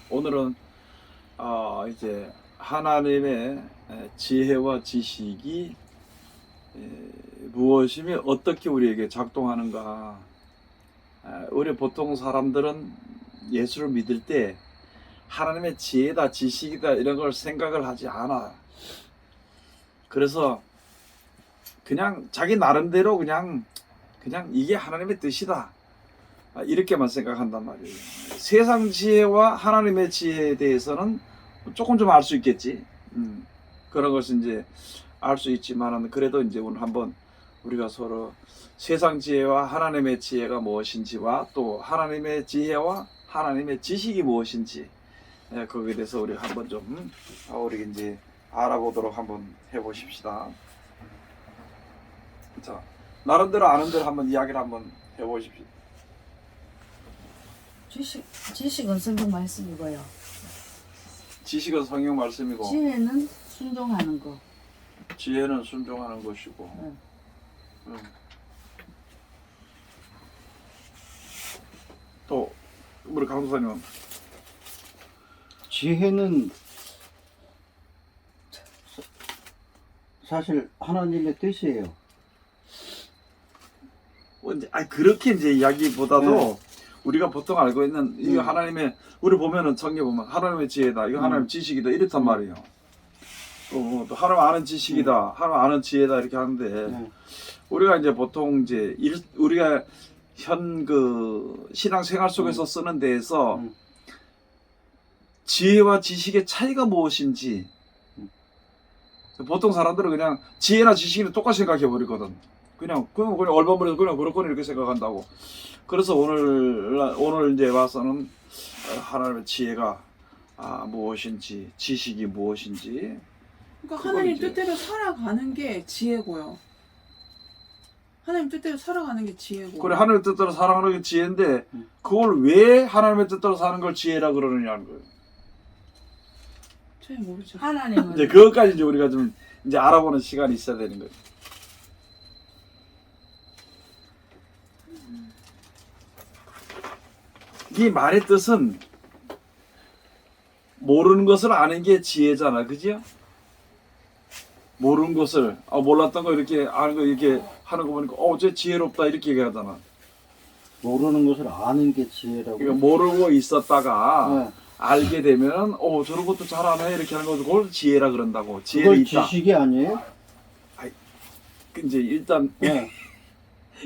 오늘은 이제 하나님의 지혜와 지식이 무엇이며 어떻게 우리에게 작동하는가. 우리 보통 사람들은 예수를 믿을 때 하나님의 지혜다, 지식이다 이런 걸 생각을 하지 않아. 그래서 그냥 자기 나름대로 그냥 이게 하나님의 뜻이다, 이렇게만 생각한단 말이에요. 세상 지혜와 하나님의 지혜에 대해서는 조금 좀 알 수 있겠지. 그런 것은 이제 알 수 있지만은, 그래도 이제 오늘 한번 우리가 서로 세상 지혜와 하나님의 지혜가 무엇인지와 또 하나님의 지혜와 하나님의 지식이 무엇인지, 거기에 대해서 우리 한번 좀 우리 이제 알아보도록 한번 해보십시다. 자, 나름대로 아는 대로 한번 이야기를 한번 해보십시오. 지식은 성경 말씀이고요. 지식은 성경 말씀이고, 지혜는 순종하는 거. 지혜는 순종하는 것이고. 응. 또 우리 강도사님은? 지혜는 사실 하나님의 뜻이에요. 이제 그렇게 이제 이야기보다도 네. 우리가 보통 알고 있는 이거 하나님의, 우리 보면은 성경 보면 하나님의 지혜다, 이거 하나님의 지식이다 이렇단 말이에요. 또 하나님 아는 지식이다, 하나님 아는 지혜다 이렇게 하는데, 우리가 이제 보통 이제 우리가 현 그 신앙생활 속에서 쓰는 데에서 지혜와 지식의 차이가 무엇인지, 보통 사람들은 그냥 지혜나 지식은 똑같이 생각해 버리거든. 그냥 얼버무려서 그냥 그렇거니 이렇게 생각한다고. 그래서 오늘 이제 와서는 하나님의 지혜가 무엇인지, 지식이 무엇인지. 그러니까 하나님 뜻대로 살아가는 게 지혜고요. 하나님 뜻대로 살아가는 게 지혜고. 그래, 하나님의 뜻대로 살아가는 게 지혜인데, 그걸 왜 하나님의 뜻대로 사는 걸 지혜라 그러느냐는 거예요. 잘 모르죠. 하나님은 이제 그것까지 이제 우리가 좀 이제 알아보는 시간이 있어야 되는 거예요. 이 말의 뜻은 모르는 것을 아는 게 지혜잖아, 그죠? 모르는 것을, 몰랐던 거 이렇게 아는 거 이렇게 하는 거 보니까 쟤 지혜롭다 이렇게 얘기하잖아. 모르는 것을 아는 게 지혜라고. 그러니까 모르고 있었다가 네. 알게 되면 저런 것도 잘하네 이렇게 하는 것도 그걸 지혜라 그런다고. 지혜가 그걸 있다. 지식이 아니에요? 이제 일단 네.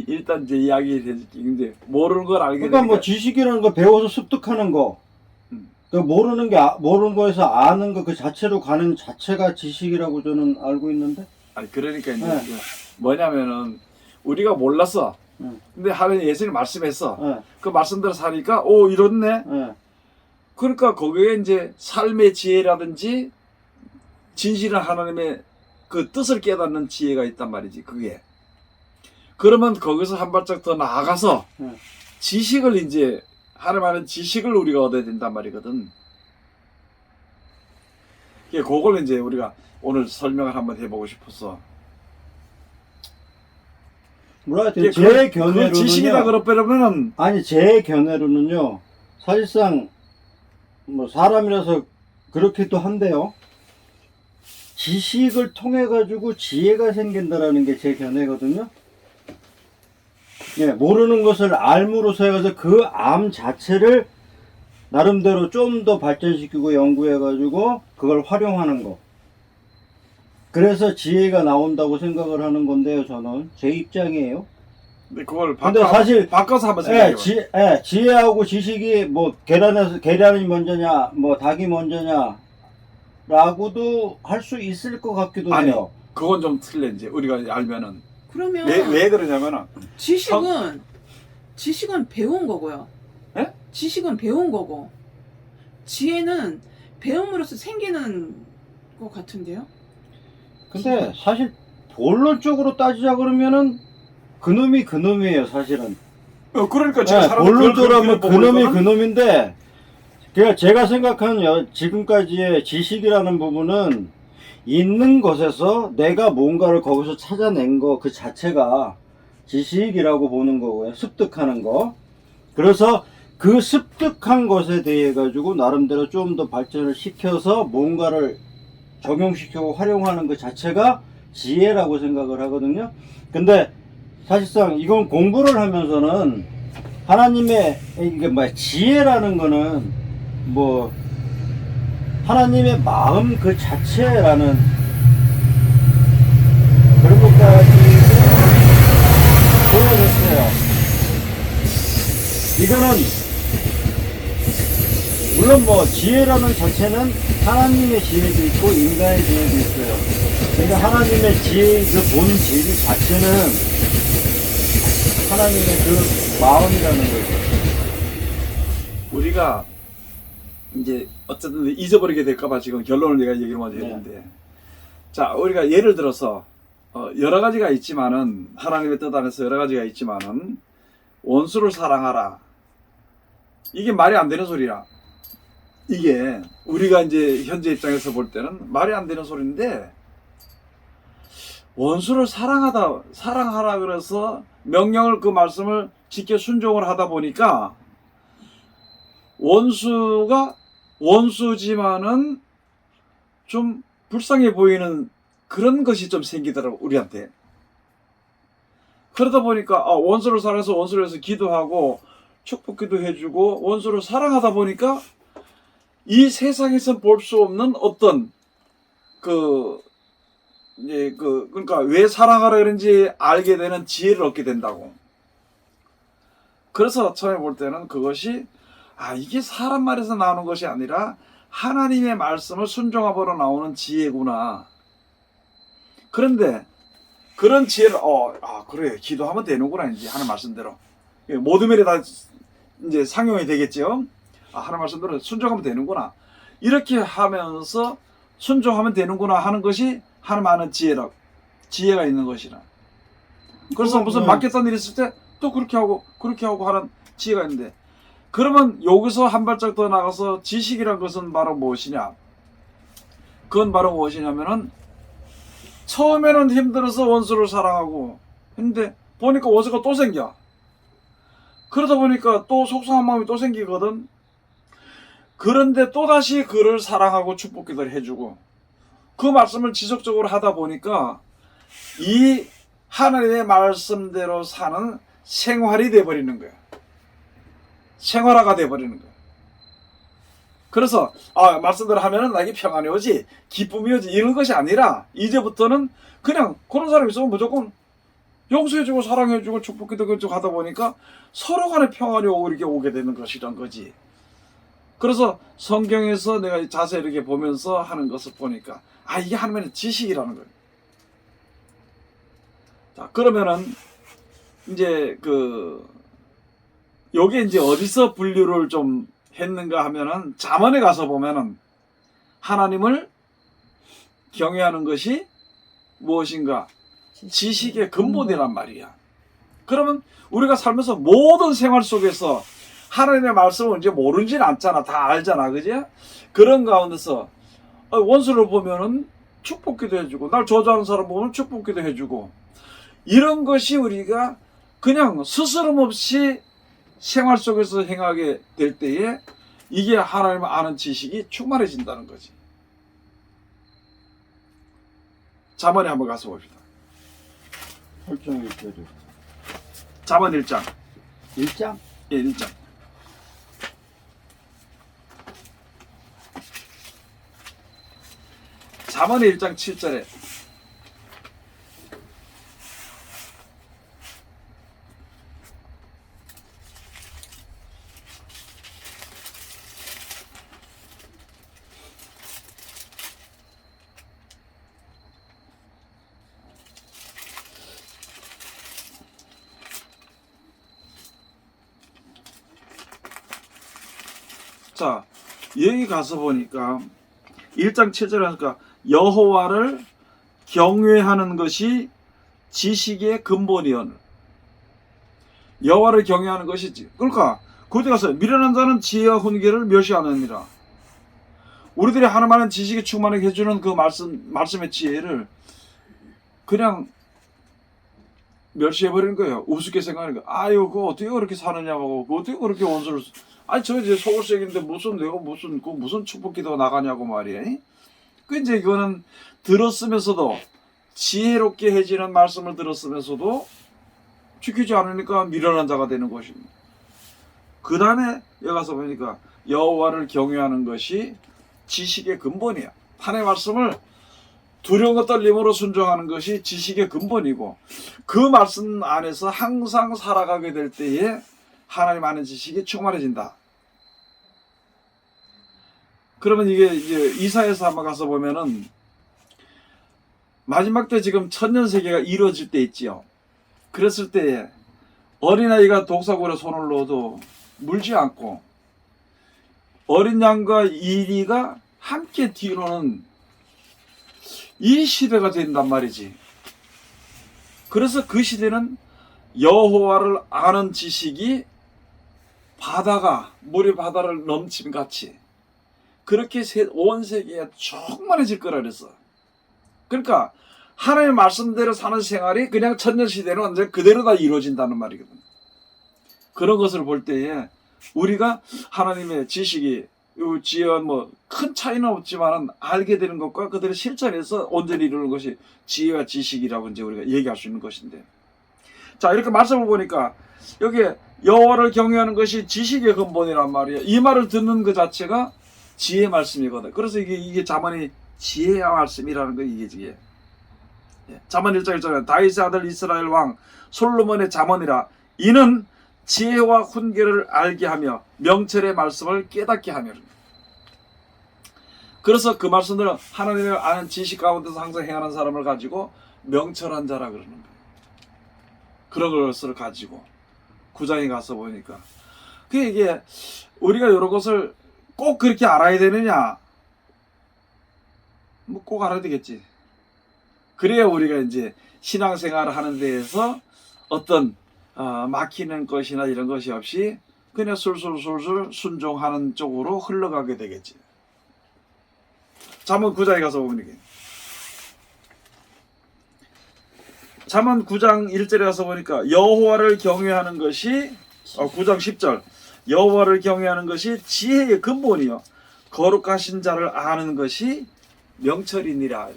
일단 이제 이야기 되지. 근데 모르는 걸 알게 그러니까 되니까. 뭐 지식이라는 거 배워서 습득하는 거. 그 모르는 거에서 아는 거 그 자체로 가는 자체가 지식이라고 저는 알고 있는데. 그러니까 이제 네. 뭐냐면은 우리가 몰랐어. 근데 하나님 예수님 말씀했어. 네. 그 말씀대로 사니까 이렇네. 네. 그러니까 거기에 이제 삶의 지혜라든지 진실한 하나님의 그 뜻을 깨닫는 지혜가 있단 말이지, 그게. 그러면 거기서 한 발짝 더 나아가서 지식을 이제 하나님 아는 지식을 우리가 얻어야 된단 말이거든. 그걸 이제 우리가 오늘 설명을 한번 해보고 싶었어. 뭐라 해야 제 그 견해로는요. 지식이다 그러면은, 아니 제 견해로는요. 사실상 뭐 사람이라서 그렇기도 한데요. 지식을 통해 가지고 지혜가 생긴다라는 게 제 견해거든요. 예, 모르는 것을 알므로써 해서 그 암 자체를 나름대로 좀 더 발전시키고 연구해 가지고 그걸 활용하는 거. 그래서 지혜가 나온다고 생각을 하는 건데요, 저는. 제 입장이에요. 근데 그걸 근데 사실 바꿔서 한번 생각해봐. 지혜하고 지식이 뭐 계란이 먼저냐, 뭐 닭이 먼저냐 라고도 할 수 있을 것 같기도 아니, 해요. 그건 좀 틀려. 이제 우리가 알면은 그러면 왜 그러냐면은, 지식은 배운 거고요. 예? 지식은 배운 거고, 지혜는 배움으로써 생기는 것 같은데요. 근데 사실 본론적으로 따지자 그러면은 그놈이 그놈이에요, 사실은. 그러니까 제가 본론적으로 하면 그놈이 그놈. 그놈인데, 그러니까 제가 생각하는 지금까지의 지식이라는 부분은 있는 것에서 내가 뭔가를 거기서 찾아낸 거 그 자체가 지식이라고 보는 거고요. 습득하는 거. 그래서 그 습득한 것에 대해 가지고 나름대로 좀 더 발전을 시켜서 뭔가를 적용시키고 활용하는 것 자체가 지혜라고 생각을 하거든요. 근데 사실상 이건 공부를 하면서는 하나님의 이게 뭐야 지혜라는 거는 뭐 하나님의 마음 그 자체라는 그런 것까지 보여줬어요. 이거는 물론 뭐 지혜라는 자체는 하나님의 지혜도 있고 인간의 지혜도 있어요. 근데 하나님의 지혜 그 본 지혜 자체는 하나님의 그 마음이라는 거죠. 우리가 이제 어쨌든 잊어버리게 될까봐 지금 결론을 내가 얘기를 먼저 네. 했는데, 자, 우리가 예를 들어서 여러 가지가 있지만은 하나님의 뜻 안에서 여러 가지가 있지만은 원수를 사랑하라. 이게 말이 안 되는 소리라. 이게 우리가 이제 현재 입장에서 볼 때는 말이 안 되는 소리인데, 원수를 사랑하라 그래서 명령을 그 말씀을 지켜 순종을 하다 보니까 원수가 원수지만은 좀 불쌍해 보이는 그런 것이 좀 생기더라고, 우리한테. 그러다 보니까 원수를 사랑해서 원수를 해서 기도하고 축복기도 해주고 원수를 사랑하다 보니까 이 세상에서 볼 수 없는 어떤 그러니까 왜 사랑하라 그런지 알게 되는 지혜를 얻게 된다고. 그래서 처음에 볼 때는 그것이 이게 사람 말에서 나오는 것이 아니라 하나님의 말씀을 순종함으로 나오는 지혜구나. 그런데 그런 지혜를 그래 기도하면 되는구나 이제 하는 말씀대로 모든 면에 다 이제 상용이 되겠죠. 하는 말씀대로 순종하면 되는구나. 이렇게 하면서 순종하면 되는구나 하는 것이 하나님 아는 지혜가 있는 것이라. 그래서 무슨 맡겼던 일이 있을 때 또 그렇게 하고 하는 지혜가 있는데, 그러면 여기서 한 발짝 더 나가서 지식이란 것은 바로 무엇이냐? 그건 바로 무엇이냐면은 처음에는 힘들어서 원수를 사랑하고 했는데 보니까 원수가 또 생겨. 그러다 보니까 또 속상한 마음이 또 생기거든. 그런데 또다시 그를 사랑하고 축복기도를 해주고 그 말씀을 지속적으로 하다 보니까 이 하나님의 말씀대로 사는 생활이 돼버리는 거야. 생활화가 돼버리는 거야. 그래서 말씀대로 하면은 나에게 평안이 오지, 기쁨이 오지, 이런 것이 아니라 이제부터는 그냥 그런 사람이 있으면 무조건 용서해주고 사랑해주고 축복기도 해주고 하다 보니까 서로 간에 평안이 이렇게 오게 되는 것이란 거지. 그래서 성경에서 내가 자세히 이렇게 보면서 하는 것을 보니까 이게 하나님의 지식이라는 거예요. 자, 그러면은 이제 요게 이제 어디서 분류를 좀 했는가 하면은 잠언에 가서 보면은 하나님을 경외하는 것이 무엇인가? 지식의 근본이란 말이야. 그러면 우리가 살면서 모든 생활 속에서 하나님의 말씀을 이제 모르지는 않잖아. 다 알잖아. 그지? 그런 가운데서 원수를 보면은 축복기도 해주고 날 저주하는 사람 보면 축복기도 해주고 이런 것이 우리가 그냥 스스럼 없이 생활 속에서 행하게 될 때에 이게 하나님을 아는 지식이 충만해진다는 거지. 잠언에 한번 가서 봅시다. 8장 1절이요. 잠언 1장. 1장? 예, 1장. 잠언의 1장 7절에 자, 여기 가서 보니까 1장 7절에 하니까 여호와를 경외하는 것이 지식의 근본이오늘. 여호와를 경외하는 것이지. 그러니까 그때 가서 미련한 자는 지혜와 훈계를 멸시하느니라. 우리들이 하나님 아는 지식이 충만하게 해주는 그 말씀의 지혜를 그냥 멸시해버리는 거예요. 우습게 생각하는 거예요. 그거 어떻게 그렇게 사느냐고, 그거 어떻게 그렇게 원수를 아니 저 이제 속을색인데 무슨 내가 무슨 축복 기도가 나가냐고 말이야. 그 이제 이거는 들었으면서도 지혜롭게 해지는 말씀을 들었으면서도 지키지 않으니까 미련한 자가 되는 것입니다. 그 다음에 여기 가서 보니까 여호와를 경외하는 것이 지식의 근본이야. 하나님의 말씀을 두려움과 떨림으로 순종하는 것이 지식의 근본이고, 그 말씀 안에서 항상 살아가게 될 때에 하나님 아는 지식이 충만해진다. 그러면 이게 이제 이사야서 한번 가서 보면은 마지막 때 지금 천년세계가 이루어질 때 있지요. 그랬을 때에 어린아이가 독사골에 손을 넣어도 물지 않고 어린 양과 이리가 함께 뒤로는 이 시대가 된단 말이지. 그래서 그 시대는 여호와를 아는 지식이 물이 바다를 넘침같이 그렇게 온 세계에 충만해질 거라 그랬어. 그러니까 하나님의 말씀대로 사는 생활이 그냥 천년시대는 완전 그대로 다 이루어진다는 말이거든. 그런 것을 볼 때에 우리가 하나님의 지식이 지혜와 큰 차이는 없지만 알게 되는 것과 그들의 실천에서 온전히 이루는 것이 지혜와 지식이라고 이제 우리가 얘기할 수 있는 것인데, 자 이렇게 말씀을 보니까 여기 여호와를 경외하는 것이 지식의 근본이란 말이야. 이 말을 듣는 그 자체가 지혜 말씀이거든. 그래서 이게 잠언이 지혜의 말씀이라는 거 이게. 잠언 1장 1절에 다윗의 아들 이스라엘 왕 솔로몬의 잠언이라. 이는 지혜와 훈계를 알게 하며 명철의 말씀을 깨닫게 하며. 그래서 그 말씀들은 하나님의 아는 지식 가운데서 항상 행하는 사람을 가지고 명철한 자라 그러는 거예요. 그런 것을 가지고 9장에 가서 보니까 이게 우리가 이런 것을 꼭 그렇게 알아야 되느냐? 꼭 알아야 되겠지. 그래야 우리가 이제 신앙생활을 하는 데에서 어떤 막히는 것이나 이런 것이 없이 그냥 술술 순종하는 쪽으로 흘러가게 되겠지. 잠언 9장에 가서 보면 이게 잠언 9장 1절에 가서 보니까 여호와를 경외하는 것이 9장 10절 여호와를 경외하는 것이 지혜의 근본이요 거룩하신 자를 아는 것이 명철이니라.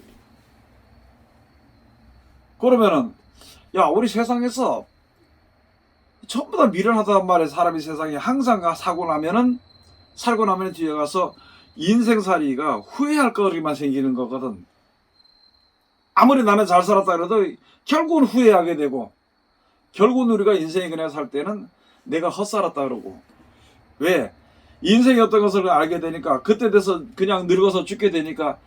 그러면은 우리 세상에서 전부 다 미련하단 말이야. 사람이 세상에 항상 살고 나면은 뒤에 가서 인생살이가 후회할 거리만 생기는 거거든. 아무리 나는 잘 살았다 그래도 결국은 후회하게 되고, 결국은 우리가 인생이 그냥 살 때는 내가 헛살았다 그러고. 왜? 인생이 어떤 것을 알게 되니까 그때 돼서 그냥 늙어서 죽게 되니까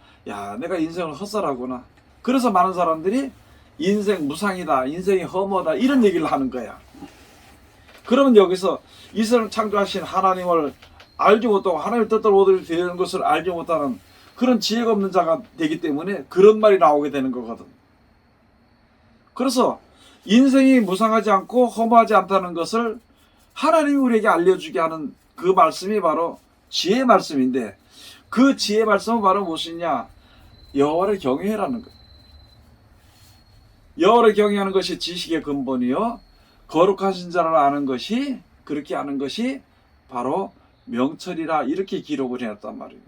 내가 인생을 헛살하구나. 그래서 많은 사람들이 인생 무상이다, 인생이 허무하다 이런 얘기를 하는 거야. 그러면 여기서 이스라엘 창조하신 하나님을 알지 못하고 하나님의 뜻대로 얻으려 되는 것을 알지 못하는 그런 지혜가 없는 자가 되기 때문에 그런 말이 나오게 되는 거거든. 그래서 인생이 무상하지 않고 허무하지 않다는 것을 하나님이 우리에게 알려주게 하는 그 말씀이 바로 지혜의 말씀인데, 그 지혜의 말씀은 바로 무엇이냐? 여호와를 경외하라는 것. 여호와를 경외하는 것이 지식의 근본이요 거룩하신 자를 아는 것이, 그렇게 아는 것이 바로 명철이라, 이렇게 기록을 해놨단 말이에요.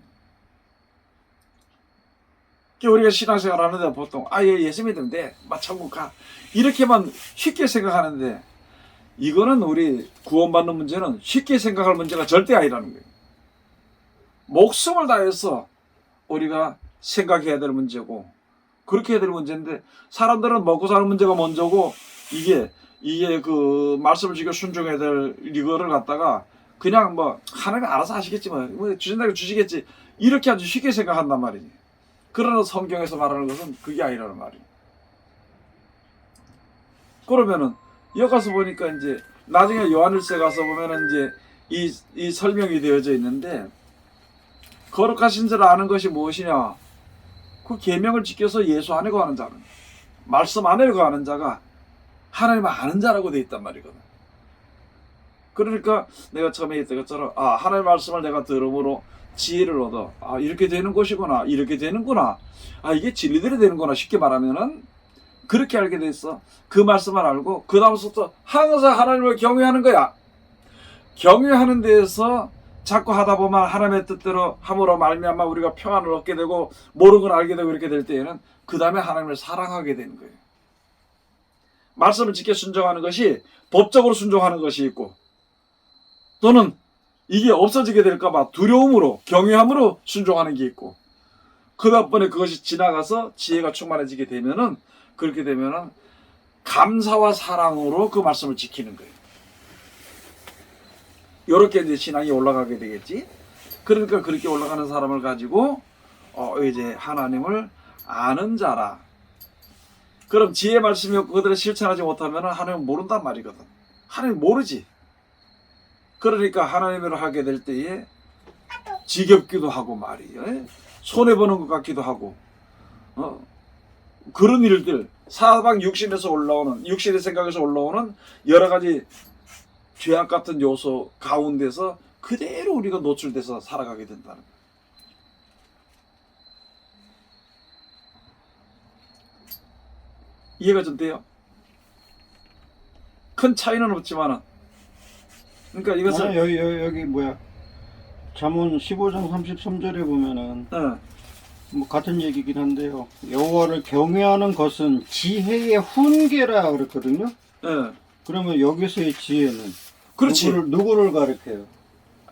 우리가 신앙생활 하는데 보통 예수 믿으면 돼, 천국 가, 이렇게만 쉽게 생각하는데, 이거는 우리 구원받는 문제는 쉽게 생각할 문제가 절대 아니라는 거예요. 목숨을 다해서 우리가 생각해야 될 문제고, 그렇게 해야 될 문제인데, 사람들은 먹고 사는 문제가 먼저고, 이게 그 말씀을 지켜 순종해야 될 이거를 갖다가 그냥 하나님이 알아서 하시겠지, 주신다고 주시겠지, 이렇게 아주 쉽게 생각한단 말이지. 그러나 성경에서 말하는 것은 그게 아니라는 말이에요. 그러면은 여기 가서 보니까 이제 나중에 요한일서 가서 보면은 이제 이 설명이 되어져 있는데, 거룩하신 자를 아는 것이 무엇이냐? 그 계명을 지켜서 예수 안에 거하는 자는, 말씀 안에 거하는 자가 하나님을 아는 자라고 되어 있단 말이거든. 그러니까 내가 처음에 했던 것처럼 하나님의 말씀을 내가 들음으로 지혜를 얻어, 이렇게 되는 것이구나, 이렇게 되는구나, 이게 진리대로 되는구나, 쉽게 말하면은 그렇게 알게 됐어. 그 말씀을 알고 그 다음부터 항상 하나님을 경외하는 거야. 경외하는 데에서 자꾸 하다 보면 하나님의 뜻대로 함으로 말미암아 우리가 평안을 얻게 되고 모르는 걸 알게 되고 이렇게 될 때에는 그 다음에 하나님을 사랑하게 되는 거예요. 말씀을 지켜 순종하는 것이 법적으로 순종하는 것이 있고 또는 이게 없어지게 될까 봐 두려움으로 경외함으로 순종하는 게 있고 그 다음번에 그것이 지나가서 지혜가 충만해지게 되면은 그렇게 되면은 감사와 사랑으로 그 말씀을 지키는 거예요. 요렇게 이제 신앙이 올라가게 되겠지. 그러니까 그렇게 올라가는 사람을 가지고 이제 하나님을 아는 자라. 그럼 지혜 말씀이 없고 그들을 실천하지 못하면 하나님은 모른단 말이거든. 하나님 모르지. 그러니까 하나님을 하게 될 때에 지겹기도 하고 말이에요. 손해보는 것 같기도 하고 그런 일들 사방 육신에서 올라오는 육신의 생각에서 올라오는 여러 가지 죄악 같은 요소 가운데서 그대로 우리가 노출돼서 살아가게 된다는 거예요. 이해가 좀 돼요? 큰 차이는 없지만은 그러니까 이것은 여기 뭐야 잠언 15장 33절에 보면은 뭐 같은 얘기긴 한데요. 여호와를 경외하는 것은 지혜의 훈계라 그랬거든요. 그러면 여기서의 지혜는 그렇지. 누구를 가리켜요?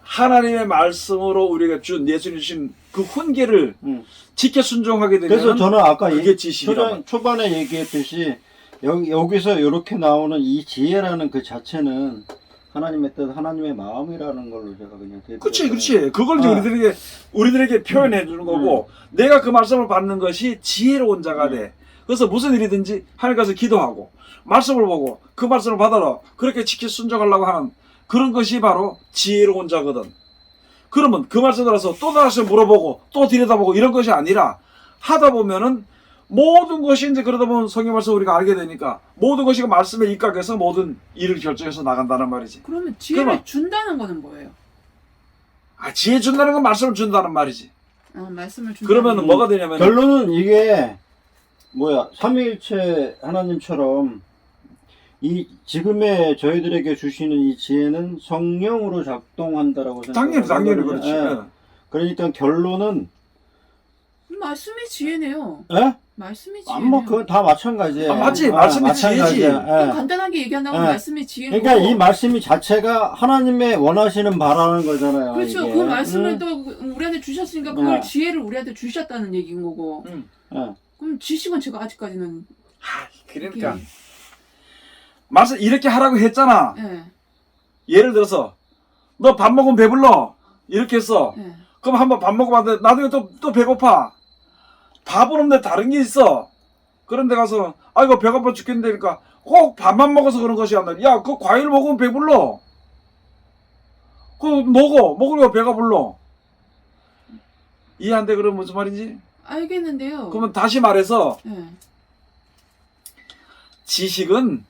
하나님의 말씀으로 우리가 준 예수님 주신 그 훈계를 지켜 순종하게 되면 그래서 저는 아까 그게 지식이라 초반에 얘기했듯이 여기서 이렇게 나오는 이 지혜라는 그 자체는 하나님의 뜻, 하나님의 마음이라는 걸로 제가 그냥 그렇지. 그걸 이제 우리들에게 표현해 주는 거고 내가 그 말씀을 받는 것이 지혜로운 자가 돼. 그래서 무슨 일이든지 하나님 가서 기도하고 말씀을 보고 그 말씀을 받아라. 그렇게 지켜 순종하려고 하는 그런 것이 바로 지혜로운 자거든. 그러면 그 말씀 들어서 또 다시 물어보고 또 들여다보고 이런 것이 아니라 하다 보면은 모든 것이 이제 그러다 보면 성경 말씀 우리가 알게 되니까 모든 것이 그 말씀에 입각해서 모든 일을 결정해서 나간다는 말이지. 그러면 지혜를 그러면- 준다는 거는 뭐예요? 지혜 준다는 건 말씀을 준다는 말이지. 말씀을 준다는 그러면 건 뭐가 되냐면 결론은 이게 뭐야 삼위일체 하나님처럼 이 지금의 저희들에게 주시는 이 지혜는 성령으로 작동한다라고 당연히 생각하거든요. 그렇지. 예. 그러니까 결론은 말씀이 지혜네요. 예? 말씀이 지혜네요. 아뭐 그건 다 마찬가지예요. 맞지. 말씀이 지혜지. 그럼 예. 간단하게 얘기한다면 예. 말씀이 지혜고 그러니까 이 말씀이 자체가 하나님의 원하시는 바라는 거잖아요. 그렇죠. 이게. 그 말씀을 또 우리한테 주셨으니까 그걸 예. 지혜를 우리한테 주셨다는 얘기인 거고 예. 그럼 지식은 제가 아직까지는 그러니까 말씀 이렇게 하라고 했잖아. 예. 예를 들어서 너 밥 먹으면 배불러 이렇게 했어. 예. 그럼 한번 밥 먹어봤는데 나중에 또 배고파. 밥은 없는데 다른 게 있어. 그런데 가서 아이고 배고파 죽겠는데 그러니까 꼭 밥만 먹어서 그런 것이 아니라 야 그 과일 먹으면 배불러. 그거 먹으면 배가 불러. 이해 안 돼? 그러면 무슨 말인지? 알겠는데요. 그러면 다시 말해서 예. 지식은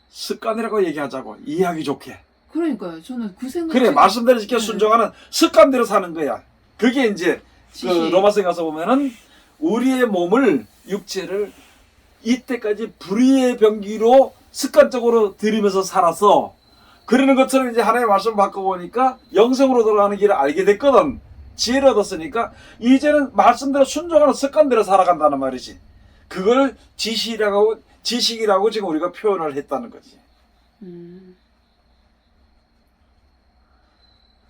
습관이라고 얘기하자고. 이해하기 좋게. 그러니까요. 저는 그 생각. 그래 말씀대로 지켜 네. 순종하는 습관대로 사는 거야. 그게 이제 그 지식. 로마서에 가서 보면은 우리의 몸을 육체를 이때까지 불의의 병기로 습관적으로 들이면서 살아서 그러는 것처럼 이제 하나님의 말씀을 바꿔보니까 영성으로 돌아가는 길을 알게 됐거든. 지혜를 얻었으니까 이제는 말씀대로 순종하는 습관대로 살아간다는 말이지. 그걸 지식이라고 지금 우리가 표현을 했다는 거지.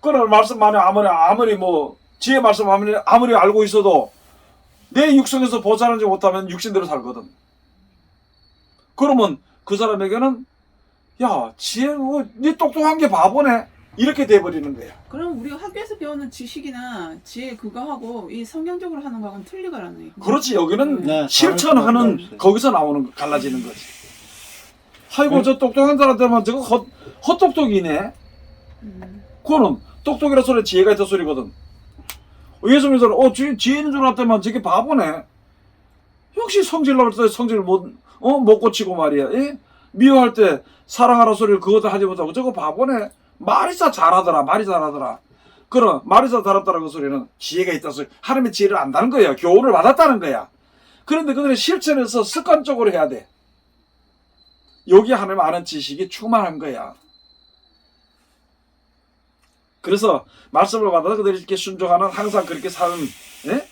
그런 말씀만이 아무리 뭐 지혜 말씀 아무리 알고 있어도 내 육성에서 벗어나지 못하면 육신대로 살거든. 그러면 그 사람에게는 야 지혜 네 똑똑한 게 바보네 이렇게 돼버리는 거야. 그럼 우리가 학교에서 배우는 지식이나 지혜 그거 하고 이 성경적으로 하는 거하고는 틀리가라는 얘기. 그렇지 여기는 네, 실천하는 다를 거기서 나오는 갈라지는 거지. 아이고 저 똑똑한 사람들만 저거 헛똑똑이네. 그거는 똑똑이라 소리 지혜가 있다 소리거든. 예수님께서는 지혜 있는 줄 알았더만 저게 바보네. 역시 성질 나올 때 성질을 못 고치고 말이야. 예? 미워할 때 사랑하라 소리를 그것도 하지 못하고 저거 바보네. 말이사 잘하더라. 그럼 말이사 잘했다는 그 소리는 지혜가 있다 소리. 하나님의 지혜를 안다는 거야. 교훈을 받았다는 거야. 그런데 그들의 실천에서 습관적으로 해야 돼. 여기 하나님 아는 지식이 충만한 거야. 그래서 말씀을 받아서 그들이 이렇게 순종하는 항상 그렇게 사는 예?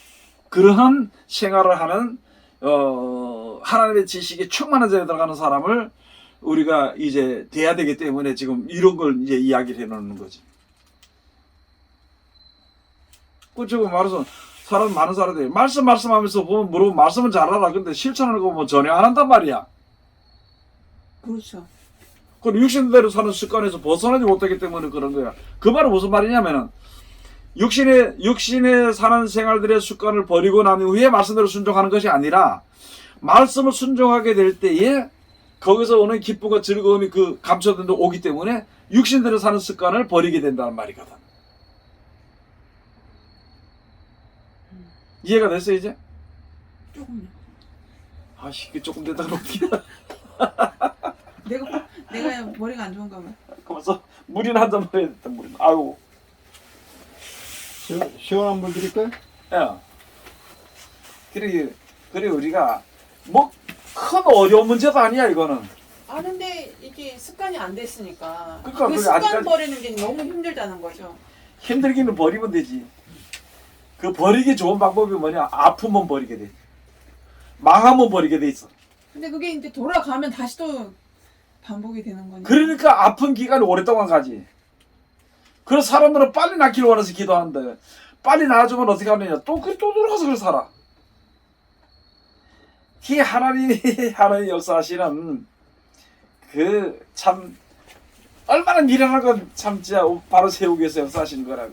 그러한 생활을 하는 하나님의 지식이 충만한 자에 들어가는 사람을 우리가 이제 돼야 되기 때문에 지금 이런 걸 이제 이야기를 해놓는 거지. 그 지금 말해서 사람 많은 사람들이 말씀하면서 보면 물어보면 말씀은 잘 알아. 근데 실천하는 거 뭐 전혀 안 한단 말이야. 그렇죠. 그 육신대로 사는 습관에서 벗어나지 못하기 때문에 그런 거야. 그 말은 무슨 말이냐면은 육신에 사는 생활들의 습관을 버리고 난 후에 말씀대로 순종하는 것이 아니라 말씀을 순종하게 될 때에 거기서 오는 기쁨과 즐거움이 그 감춰진 데 오기 때문에 육신대로 사는 습관을 버리게 된다는 말이거든. 이해가 됐어 이제? 조금요. 아씨 조금 되다 그렇게. 내가 머리가 안 좋은가 봐. 그래서 물이나 한잔 먹어야 됐다 물. 아유. 시원한 물 드릴까요? 야. 그래 우리가 뭐 큰 어려운 문제도 아니야 이거는. 아 근데 이게 습관이 안 됐으니까 그러니까 그 그게 습관 아직까지- 버리는 게 너무 힘들다는 거죠. 힘들기는 버리면 되지. 그 버리기 좋은 방법이 뭐냐? 아프면 버리게 돼. 망하면 버리게 돼 있어. 근데 그게 이제 돌아가면 다시 또 반복이 되는 거니까. 그러니까 아픈 기간이 오랫동안 가지. 그래서 사람들은 빨리 낫기를 원해서 기도하는데 빨리 나아주면 어떻게 하느냐? 또 돌아가서 그걸 살아. 이 하나님이 하나님 역사하시는 그 참 얼마나 미련한 건 참 진짜 바로 세우기 위해서 역사하시는 거라고.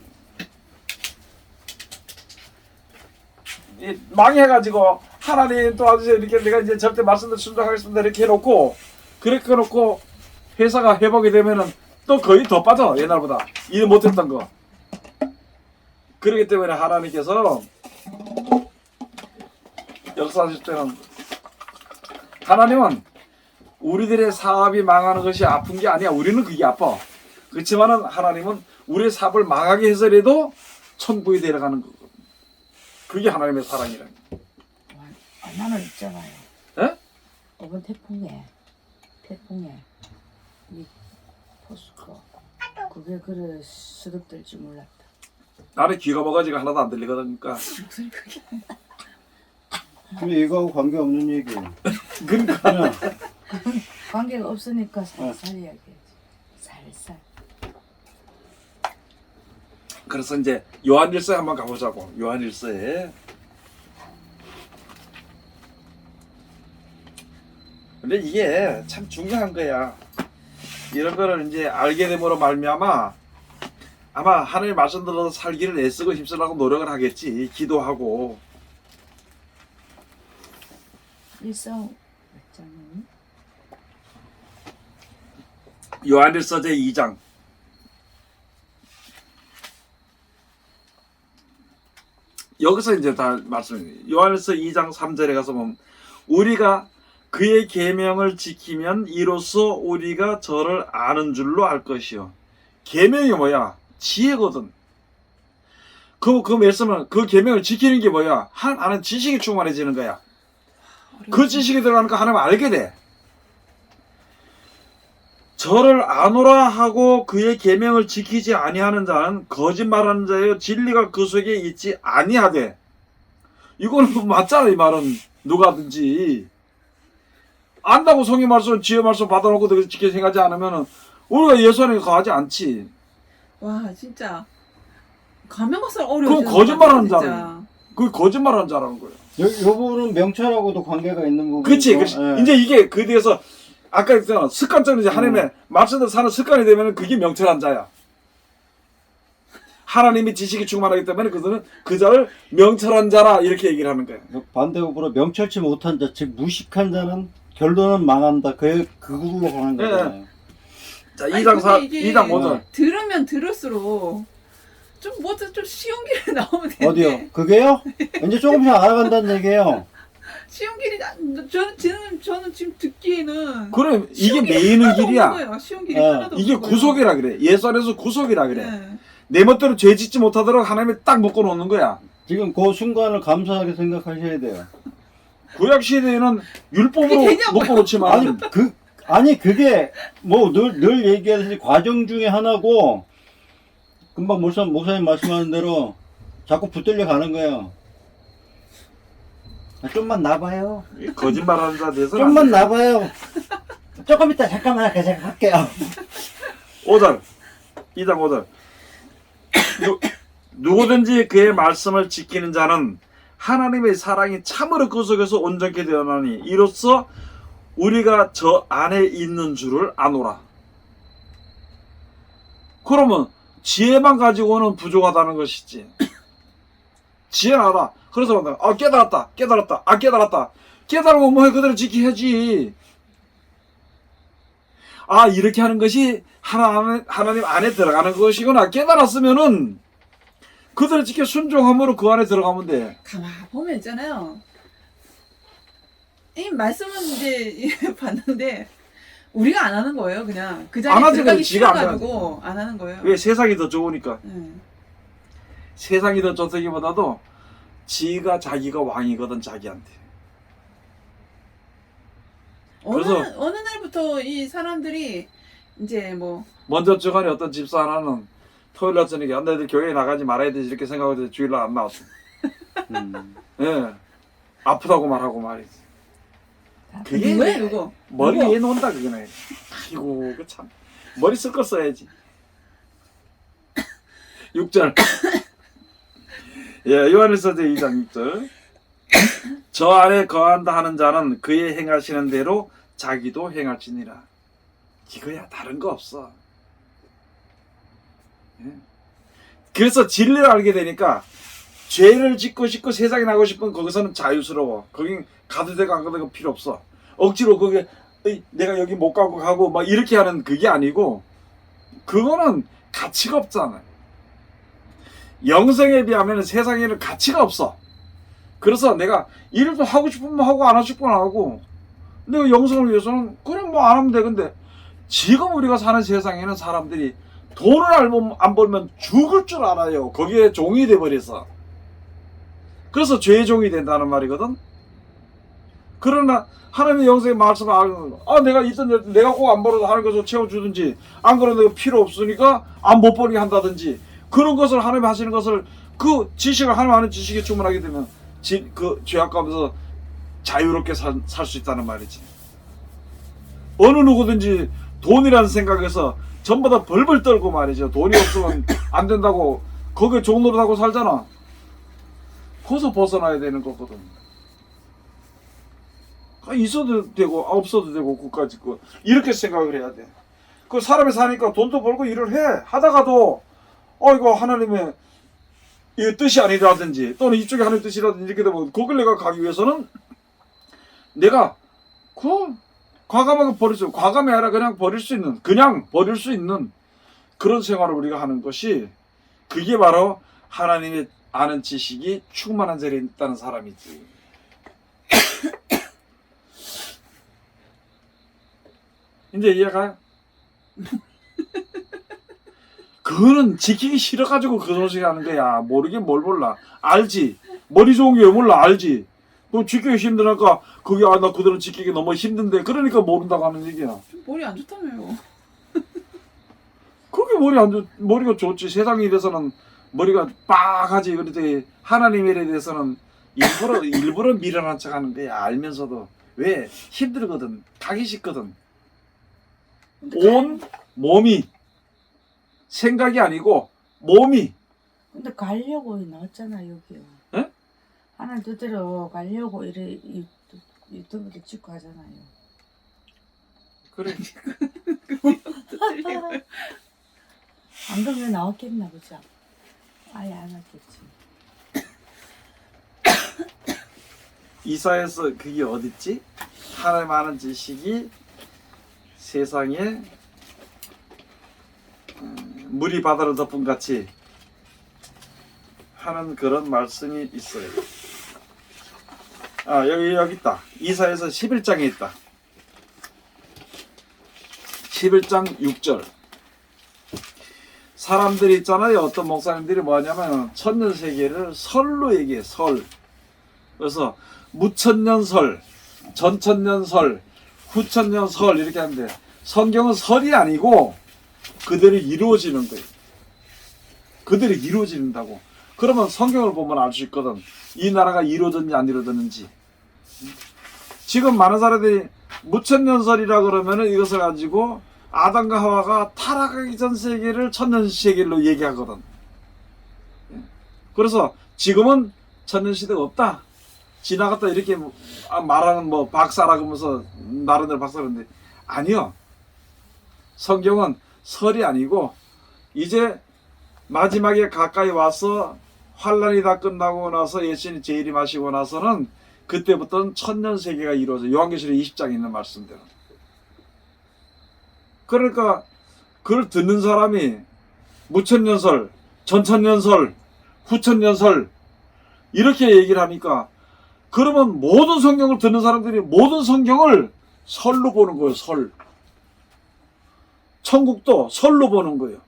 이 망해가지고 하나님 도와주세요 이렇게 내가 이제 절대 말씀대로 순종하겠습니다 이렇게 해놓고 그렇게 해놓고 회사가 회복이 되면은 또 거의 더 빠져 옛날보다 일 못했던 거. 그렇기 때문에 하나님께서 역사하실 때는 하나님은 우리들의 사업이 망하는 것이 아픈 게 아니야. 우리는 그게 아파. 그렇지만은 하나님은 우리의 사업을 망하게 해서라도 천국에 데려가는 거거든. 그게 하나님의 사랑이라는 거야. 얼마나 있잖아요. 예? 이번 태풍에 이 포스코 그게 그래 수득될 줄 몰랐다. 나는 귀가 뭐가지가 하나도 안 들리거든. 그러니까 목소리 크게. 근데 이거하고 관계없는 얘기예요. 그러니까 그냥 관계가 없으니까 살살 이야기하지. 살살. 그래서 이제 요한일서에 한번 가보자고. 요한일서에. 근데 이게 참 중요한 거야. 이런 거를 이제 알게 됨으로 말미암아 아마 하나님의 말씀 들어서 살기를 애쓰고 힘쓰려고 노력을 하겠지. 기도하고. 일성 몇 장이니? 요한일서 제2장. 여기서 이제 다 말씀입니다. 요한일서 2장 3절에 가서 보면 우리가 그의 계명을 지키면 이로써 우리가 저를 아는 줄로 알 것이요. 계명이 뭐야? 지혜거든. 그 말씀은 그 계명을 지키는 게 뭐야? 아는 지식이 충만해지는 거야. 그 지식이 들어가니까 하나님 알게 돼. 저를 아노라 하고 그의 계명을 지키지 아니하는 자는 거짓말하는 자여 진리가 그 속에 있지 아니하되. 이거는 맞잖아. 이 말은 누가든지 안다고 성의 말씀 지혜 말씀 받아놓고 그걸 지켜 생각하지 않으면 우리가 예수 안에 거하지 않지. 와 진짜 가면가살 어려워. 그럼 거짓말하는 자는 그 거짓말하는 자라는 거예요. 이 부분은 명철하고도 관계가 있는 부분이고. 그렇지. 예. 이제 이게 그 뒤에서 아까 했잖아. 습관적으로 이제 하나님의 말씀대로 사는 습관이 되면 그게 명철한 자야. 하나님이 지식이 충만하기 때문에 그들은 그 자를 명철한 자라 이렇게 얘기를 하는 거야. 반대급으로 명철치 못한 자, 즉 무식한 자는 결론은 망한다. 그걸로 가는 거잖아요. 자, 아니, 2장 4, 근데 이게 2장 5절. 들으면 들을수록 좀 쉬운 길이 나오면 되는데. 어디요? 그게요? 이제 조금씩 알아간다는 얘기예요. 쉬운 길이 저는 지금 듣기에는 그래, 이게 쉬운 길이 메이는 하나도 길이야. 없는 거예요. 쉬운 길이 네. 하나도 이게 없는 거예요. 구속이라 그래. 예수 안에서 구속이라 그래. 네. 내 멋대로 죄 짓지 못하도록 하나님이 딱 묶어놓는 거야. 지금 그 순간을 감사하게 생각하셔야 돼요. 구약 시대에는 율법으로 그게 되냐고요? 묶어놓지만 아니 그게 뭐 늘 얘기하듯이 과정 중에 하나고 금방 목사님 말씀하는 대로 자꾸 붙들려 가는 거예요. 아, 좀만 놔봐요. 거짓말하는 자 돼서 좀만 놔봐요. 조금 이따 잠깐만 제가 할게요. 5절 2장 5절 누구든지 그의 말씀을 지키는 자는 하나님의 사랑이 참으로 그 속에서 온전케 되었나니 이로써 우리가 저 안에 있는 줄을 아노라. 그러면 지혜만 가지고는 부족하다는 것이지. 지혜는 알아. 그래서 깨달았다. 깨달으면 뭐해? 그대로 지켜야지. 이렇게 하는 것이 하나님 안에 들어가는 것이구나. 깨달았으면은 그대로 지켜 순종함으로 그 안에 들어가면 돼. 가만 보면 있잖아요. 이 말씀은 이제 봤는데 우리가 안 하는 거예요. 그냥 그 안 자리에 하지, 들어가기 지가 안 싫어가지고 안 하는 거예요. 왜? 세상이 더 좋으니까. 네. 세상이 더 좋다기보다도 지가 자기가 왕이거든, 자기한테. 그래서- 어느 날부터 이 사람들이 이제 뭐 먼저 저간에 어떤 집사 하나는 토요일 날 저녁에 너희들 교회에 나가지 말아야 되지 이렇게 생각하고 주일날 안 나왔어. 예. 아프다고 말하고 말이지. 그게 누구야 누구? 머리에 놓는다 그거네. 아이고 그 참 머리 쓸 걸 써야지. 6절 예, 요한일서 제2장 6절 저 안에 거한다 하는 자는 그의 행하시는 대로 자기도 행할지니라. 이거야 다른 거 없어. 예. 그래서 진리를 알게 되니까 죄를 짓고 싶고 세상에 나고 싶으면 거기서는 자유스러워. 거긴 가도 되고 안 가도 되고 필요 없어. 억지로 거기 내가 여기 못 가고 막 이렇게 하는 그게 아니고 그거는 가치가 없잖아요. 영생에 비하면 세상에는 가치가 없어. 그래서 내가 일을 좀 하고 싶으면 하고 안 하고 싶으면 안 하고 내가 영생을 위해서는 그냥 뭐 안 하면 돼. 근데 지금 우리가 사는 세상에는 사람들이 돈을 안 벌면 죽을 줄 알아요. 거기에 종이 돼버려서. 그래서 죄의 종이 된다는 말이거든. 그러나 하나님의 영생의 말씀을 알면 내가 있던 내가 꼭 안 벌어도 하는 것을 채워주든지 안 그러면 내가 필요 없으니까 안 못 벌게 한다든지 그런 것을 하나님이 하시는 것을 그 지식을 하나님 아는 지식에 충분하게 되면 그 죄악 가운데서 자유롭게 살 수 있다는 말이지. 어느 누구든지 돈이라는 생각에서 전부 다 벌벌 떨고 말이죠. 돈이 없으면 안 된다고 거기에 종노릇하고 살잖아. 거기서 벗어나야 되는 거거든. 있어도 되고 없어도 되고 그까짓 거 이렇게 생각을 해야 돼. 그 사람이 사니까 돈도 벌고 일을 해. 하다가도 이거 하나님의 이 뜻이 아니라든지 또는 이쪽에 하나님의 뜻이라든지 이렇게 되면 거길 내가 가기 위해서는 내가 과감하게 버릴 수, 과감이 아니라 그냥 버릴 수 있는 그런 생활을 우리가 하는 것이 그게 바로 하나님의 아는 지식이 충만한 자리에 있다는 사람이지. 이제 이해가요? 그거는 지키기 싫어가지고 그 소식 하는 거야. 모르긴 뭘 몰라. 알지. 머리 좋은 게 몰라. 알지. 너 지키기 힘드니까 그게 나 그대로 지키기 너무 힘든데 그러니까 모른다고 하는 얘기야. 머리 안 좋다며요. 그게 머리가 좋지. 세상 일에서는 머리가 빡하지. 그런데 하나님 일에 대해서는 일부러 미련한 척 하는 거야. 알면서도. 왜? 힘들거든. 가기 싫거든. 온 몸이 생각이 아니고 몸이. 근데 가려고 나왔잖아 여기요. 에? 하나님 뜻대로 가려고 이래 유튜브도 찍고 하잖아요. 그래. 안 그러면 나왔겠나 보자. 아예 안 왔겠지. 이사에서 그게 어딨지? 하나님 아는 지식이 세상에 물이 바다를 덮은 같이 하는 그런 말씀이 있어요. 여기 있다. 이사에서 11장에 있다. 11장 6절. 사람들이 있잖아요. 어떤 목사님들이 뭐 하냐면 천년세계를 설로 얘기해. 설. 그래서 무천년설, 전천년설, 후천년설 이렇게 하는데 성경은 설이 아니고 그대로 이루어지는 거예요. 그들이 이루어진다고. 그러면 성경을 보면 알 수 있거든. 이 나라가 이루어졌는지 안 이루어졌는지. 지금 많은 사람들이 무천년설이라 그러면은 이것을 가지고 아담과 하와가 타락하기 전 세계를 천년 세계로 얘기하거든. 그래서 지금은 천년 시대가 없다. 지나갔다 이렇게 말하는 뭐 박사라 그러면서 나름대로 박사라는데 아니요. 성경은 설이 아니고 이제 마지막에 가까이 와서 환란이 다 끝나고 나서 예수님이 재림하시고 나서는 그때부터는 천년 세계가 이루어져. 요한계시록 20장에 있는 말씀대로. 그러니까 그걸 듣는 사람이 무천년설, 전천년설, 후천년설 이렇게 얘기를 하니까 그러면 모든 성경을 듣는 사람들이 모든 성경을 설로 보는 거예요. 설. 천국도 설로 보는 거예요.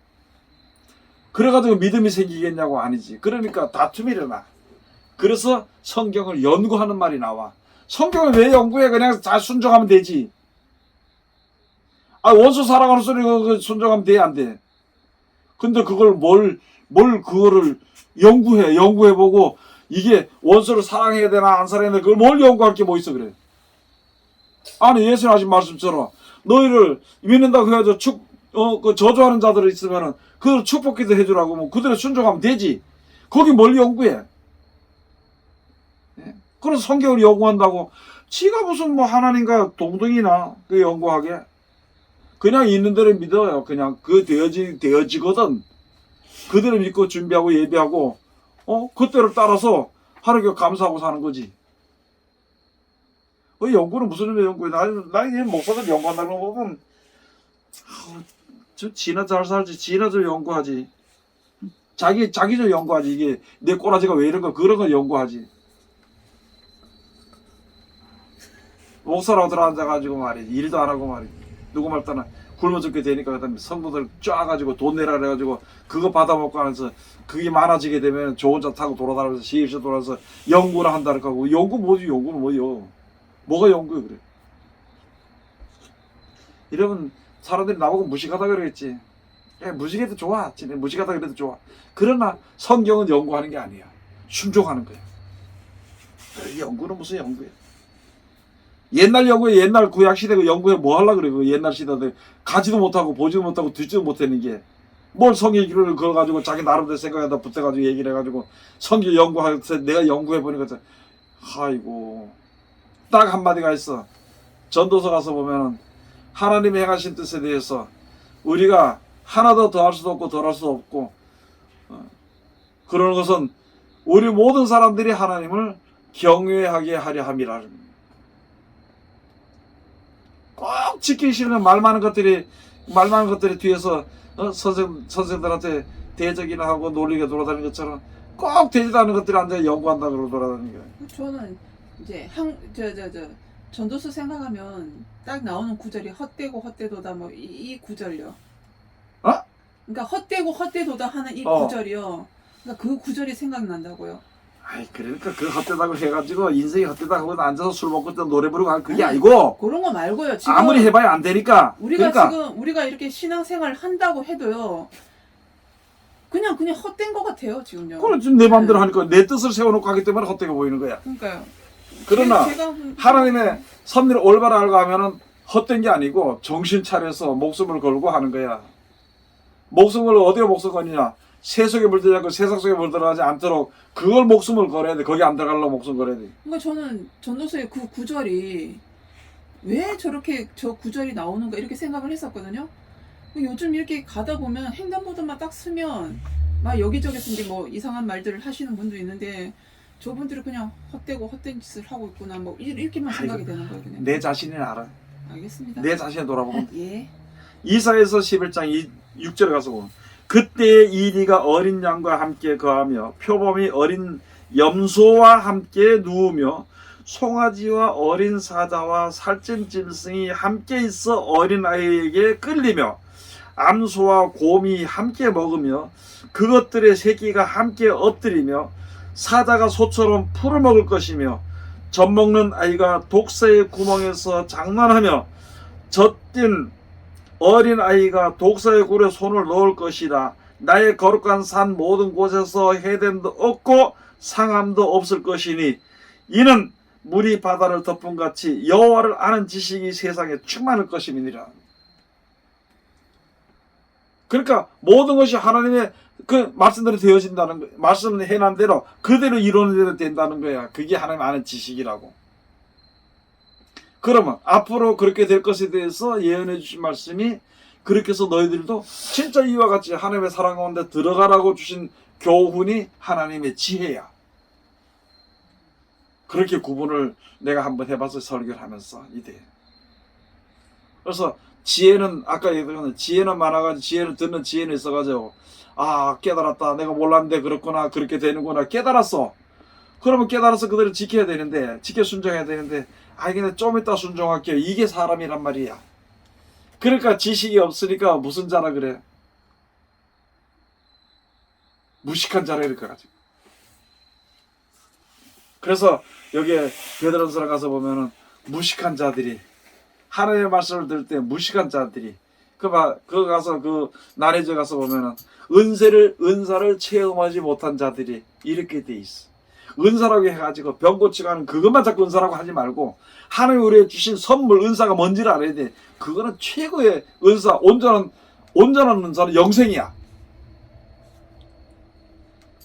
그래가지고 믿음이 생기겠냐고 아니지. 그러니까 다툼이 일어나. 그래서 성경을 연구하는 말이 나와. 성경을 왜 연구해? 그냥 다 순종하면 되지. 아, 원수 사랑하는 소리 순종하면 돼, 안 돼? 근데 그걸 그거를 연구해보고 이게 원수를 사랑해야 되나 안 사랑해야 되나 그걸 뭘 연구할 게 뭐 있어 그래. 아니 예수님 하신 말씀처럼 너희를 믿는다고 해가지고 그 저주하는 자들이 있으면은 그들 축복기도 해주라고 뭐 그들을 순종하면 되지. 거기 뭘 연구해? 예? 그래서 성경을 연구한다고 지가 무슨 뭐 하나님과 동등이나 그 연구하게 그냥 있는 대로 믿어요. 그냥 그 되어지거든. 그들을 믿고 준비하고 예배하고 그때를 따라서 하나님께 감사하고 사는 거지. 연구는 무슨 의미의 연구야? 나 목사들 연구한다는 거 보면 저 지나 잘 살지. 지나 좀 연구하지. 자기 좀 연구하지. 이게 내 꼬라지가 왜 이런 거 그런 거 연구하지. 목사라고 들어앉아가지고 말이지. 일도 안 하고 말이지. 누구 말 따나 굶어 죽게 되니까 그다음에 성도들 쫙가지고 돈 내라 그래가지고 그거 받아먹고 하면서 그게 많아지게 되면 좋은 차 타고 돌아다니면서 시입시 돌아서 연구를 한다는 거고. 연구 뭐지? 연구는 뭐요? 뭐가 연구야 그래? 이러면 사람들이 나보고 무식하다 그러겠지. 야, 무식해도 좋아. 무식하다 그래도 좋아. 그러나 성경은 연구하는 게 아니야. 순종하는 거야. 연구는 무슨 연구야? 옛날 연구에 옛날 구약시대 그 연구에 뭐 하려고 그래. 그 옛날 시대들 가지도 못하고 보지도 못하고 듣지도 못하는 게 뭘 성경 기록을 그어가지고 자기 나름대로 생각에다 붙여가지고 얘기를 해가지고 성경 연구해서 내가 연구해보니까 아이고 딱 한마디가 있어. 전도서 가서 보면은 하나님이 행하신 뜻에 대해서 우리가 하나도 더 할 수도 없고 덜 할 수도 없고 그러는 것은 우리 모든 사람들이 하나님을 경외하게 하려 함이라. 꼭 지키기 싫으면 말 많은 것들이 뒤에서 선생들한테 대적이나 하고 놀리게 돌아다니는 것처럼 꼭 되지도 않은 것들이 앉아 연구한다 그러고 돌아다니는 거예요. 저는 이제 전도서 생각하면 딱 나오는 구절이 헛되고 헛되도다 뭐 이 구절요. 그러니까 헛되고 헛되도다 하는 이 구절이요. 그러니까 그 구절이 생각난다고요. 아이 그러니까 그 헛되다고 해가지고 인생이 헛되다고 하고 앉아서 술 먹고 노래 부르고 할 그게 아니고 그런 거 말고요. 지금 아무리 해봐야 안 되니까. 우리가 이렇게 신앙생활 한다고 해도요. 그냥 헛된 것 같아요 지금요. 그럼 지금 내 마음대로 하니까 내 뜻을 세워놓고 하기 때문에 헛되게 보이는 거야. 그러니까요. 그러나 하나님의 섭리를 올바로 알고 하면은 헛된 게 아니고 정신 차려서 목숨을 걸고 하는 거야. 목숨을 어디에 목숨 거느냐? 세속에 물들지 않고 세상 속에 물들어가지 않도록 그걸 목숨을 걸어야 돼. 거기 안 들어가려고 목숨 걸어야 돼. 그러니까 저는 전도서의 그 구절이 왜 저렇게 저 구절이 나오는가 이렇게 생각을 했었거든요. 요즘 이렇게 가다 보면 횡단보도만 딱 쓰면 막 여기저기서 이제 뭐 이상한 말들을 하시는 분도 있는데 저분들은 그냥 헛되고 헛된 짓을 하고 있구나 뭐 이렇게만 생각이 되는 거예요. 그냥. 내 자신을 알아. 알겠습니다. 내 자신을 돌아보면 예. 이사야서 11장 6절에 가서 보면 그때의 이리가 어린 양과 함께 거하며 표범이 어린 염소와 함께 누우며 송아지와 어린 사자와 살찐 짐승이 함께 있어 어린 아이에게 끌리며 암소와 곰이 함께 먹으며 그것들의 새끼가 함께 엎드리며 사자가 소처럼 풀을 먹을 것이며 젖먹는 아이가 독사의 구멍에서 장난하며 젖띤 어린 아이가 독사의 굴에 손을 넣을 것이라. 나의 거룩한 산 모든 곳에서 해됨도 없고 상함도 없을 것이니 이는 물이 바다를 덮은 같이 여호와를 아는 지식이 세상에 충만할 것임이니라. 그러니까 모든 것이 하나님의 그 말씀대로 되어진다는 거, 말씀을 해놓은 대로 그대로 이루어진 대로 된다는 거야. 그게 하나님 아는 지식이라고. 그러면 앞으로 그렇게 될 것에 대해서 예언해 주신 말씀이 그렇게 해서 너희들도 진짜 이와 같이 하나님의 사랑 가운데 들어가라고 주신 교훈이 하나님의 지혜야. 그렇게 구분을 내가 한번 해봐서 설교를 하면서 이래. 그래서 지혜는 아까 얘기했던 지혜는 많아가지고 지혜를 듣는 지혜는 있어가지고 아 깨달았다 내가 몰랐는데 그렇구나 그렇게 되는구나 깨달았어. 그러면 깨달아서 그대로 지켜야 되는데 지켜 순종해야 되는데 아 근데 좀 이따 순종할게요. 이게 사람이란 말이야. 그러니까 지식이 없으니까 무슨 자라 그래? 무식한 자라 이럴 것 가지고. 그래서 여기에 베드로전서 가서 보면은 무식한 자들이 하나님의 말씀을 들을 때 무식한 자들이 그 가서 그 나레저 가서 보면은 은사를 체험하지 못한 자들이 이렇게 돼 있어. 은사라고 해가지고 병 고치고 하는 그것만 자꾸 은사라고 하지 말고 하나님이 우리에게 주신 선물 은사가 뭔지를 알아야 돼. 그거는 최고의 은사, 온전한 은사는 영생이야.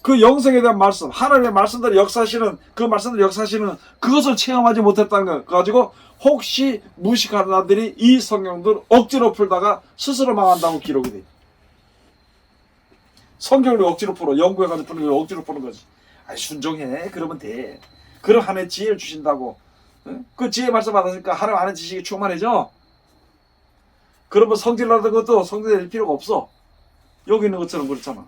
그 영생에 대한 말씀, 하나님의 말씀대로 역사하시는 그 말씀대로 역사하시는 그것을 체험하지 못했다는 거 가지고 혹시 무식한 자들이 이 성경들 억지로 풀다가 스스로 망한다고 기록이 돼. 성경을 억지로 풀어 연구해가지고 푸는 거 억지로 푸는 거지. 아이 순종해 그러면 돼. 그럼 하나님 지혜를 주신다고. 그 지혜 말씀 받았으니까 하나님 아는 지식이 충만해져. 그러면 성질나는 것도 성질낼 필요가 없어. 여기 있는 것처럼 그렇잖아.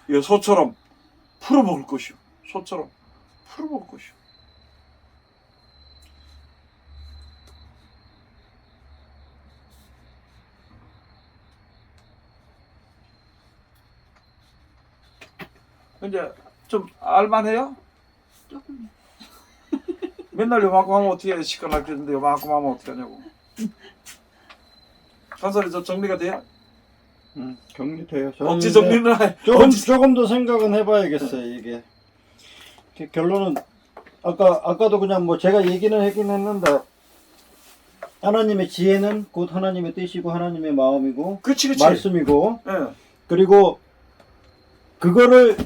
이 소처럼 풀어먹을 것이오. 소처럼 풀어먹을 것이오. 이제 좀 알만해요? 조금. 맨날 요만큼 하면 어떻게 시끄럽게 되는데 요만큼 하면 어떻게 하냐고. 한살이 저 정리가 돼요? 정리돼요. 억지 정리는 조금 더 생각은 해봐야겠어요. 이게 결론은 아까도 그냥 뭐 제가 얘기는 하긴 했는데 하나님의 지혜는 곧 하나님의 뜻이고 하나님의 마음이고 그치. 말씀이고 예. 그리고 그거를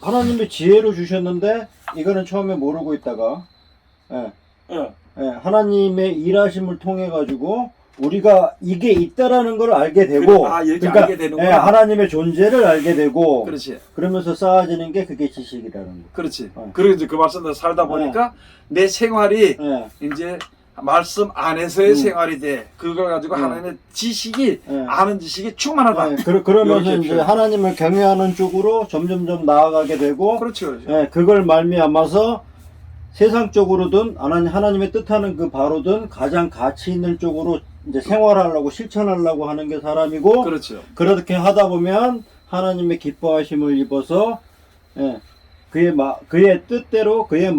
하나님의 지혜로 주셨는데 이거는 처음에 모르고 있다가 예. 하나님의 일하심을 통해 가지고 우리가 이게 있다라는 걸 알게 되고 이렇게 알게 되는구나. 하나님의 존재를 알게 되고 그렇지. 그러면서 쌓아지는 게 그게 지식이라는 거. 그렇지. 어. 그리고 이제 그 말씀대로 살다 보니까 내 생활이 이제 말씀 안에서의 생활이 돼. 그걸 가지고 하나님의 지식이 아는 지식이 충만하다. 그러면서 이렇게 이제 하나님을 경외하는 쪽으로 점점점 나아가게 되고 그렇죠. 그걸 말미암아서 세상적으로든 하나님의 뜻하는 그 바로든 가장 가치 있는 쪽으로 이제 생활하려고 실천하려고 하는 게 사람이고 그렇죠. 그렇게 하다 보면 하나님의 기뻐하심을 입어서 그의 뜻대로 그의